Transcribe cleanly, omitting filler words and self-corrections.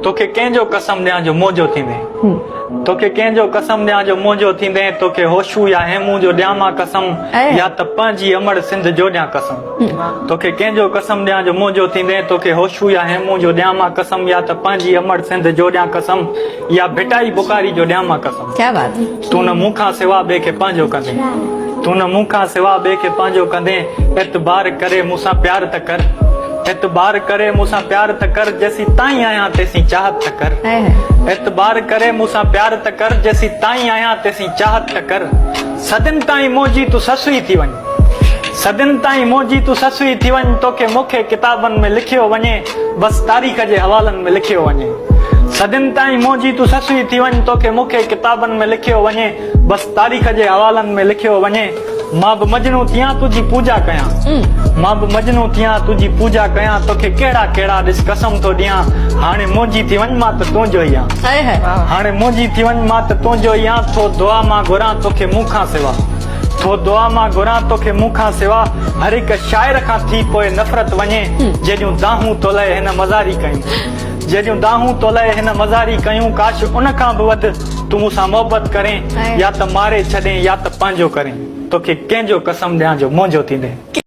तोखे कंहिंजो कसम ॾियां जो मोजो थींदे तोखे कंहिंजो कसम ॾियां जो मोजो थींदे तोखे होशू या हेमू जो ॾियां मां कसम या त पंहिंजी अमड़ सिंध जो ॾियां कसम तोखे कंहिंजो कसम ॾियां जो मोजो थींदे तोखे होशू या हेमू जो ॾियां मां कसम या त पंहिंजी अमड़ सिंध जो ॾियां कसम या भिटाई बुखारी जो ॾियां मां कसम क्या बात है। तूं न मूंखां सिवा ॿिए खे पंहिंजो कंदे तूं न मूंखां सिवा ॿिए खे पंहिंजो कंदे एतबार करे मूंसां प्यार त कर एतबार करे मूंसां प्यार त कर जैसी ताईं आहियां तेसी चाहत त कर एतबार करे मूंसां प्यार त कर जैसी ताईं आहियां तेसी चाहत त कर सदिन ताईं मोजी तूं ससुई थी वञ सदिन ताईं मोजी तूं ससुई थी वञ तोखे मूंखे किताबनि में लिखियो वञे बस तारीख़ जे हवालनि में लिखियो वञे सदिन ताईं मोजी तूं ससुई थी वञ तोखे मूंखे किताबनि में लिखियो वञे बस तारीख़ जे हवालनि में लिखियो वञे मां बि मजनू थियां तुंहिंजी पूजा कयां मां बि मजनू थियां तुंहिंजी पूजा कयां तोखे कहिड़ा कहिड़ा ॾिस कसम थो ॾियां हाणे मोजी थी वञ मां त तुंहिंजो ई आहियां हाणे मोजी थी वञ मां त तुंहिंजो ई आहियां थो दुआ मां घुरां तोखे मूंखां सिवा थो दुआ मां घुरां तोखे मूंखां सिवा हर हिक शाइर खां थी पोइ नफ़रत वञे जॾहिं दाहूं तो लहे हिन मज़ारी कयूं जॾहिं दाहूं तो लहे हिन मज़ारी कयूं काश उन खां बि वधि तूं मूंसां मोहबत करें या त मारे छॾे या त पंहिंजो करें तोखे कंहिंजो कसम ॾियां जो मुंहिंजो थींदे।